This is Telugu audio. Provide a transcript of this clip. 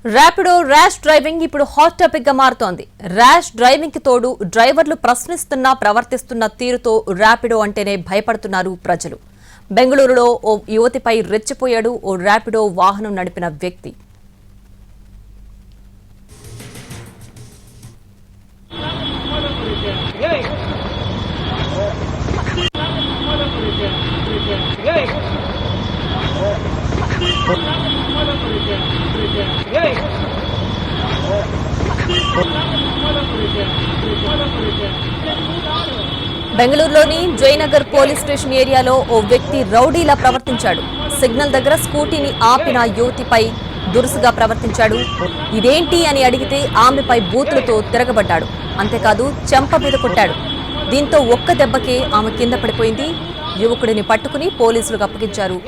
ర్యాపిడో ర్యాష్ డ్రైవింగ్ ఇప్పుడు హాట్ టాపిక్ గా మారుతోంది. ర్యాష్ డ్రైవింగ్ కి తోడు డ్రైవర్లు ప్రవర్తిస్తున్న తీరుతో ర్యాపిడో అంటేనే భయపడుతున్నారు ప్రజలు. బెంగళూరులో ఓ యువతిపై రెచ్చిపోయాడు ఓ ర్యాపిడో వాహనం నడిపిన వ్యక్తి. బెంగళూరులోని జయనగర్ పోలీస్ స్టేషన్ ఏరియాలో ఓ వ్యక్తి రౌడీలా ప్రవర్తించాడు. సిగ్నల్ దగ్గర స్కూటీని ఆపిన యువతిపై దురుసుగా ప్రవర్తించాడు. ఇదేంటి అని అడిగితే ఆమెపై బూతులతో తిరగబడ్డాడు. అంతేకాదు చెంప మీద కొట్టాడు. దీంతో ఒక్క దెబ్బకే ఆమె కింద పడిపోయింది. యువకుడిని పట్టుకుని పోలీసులకు అప్పగించారు.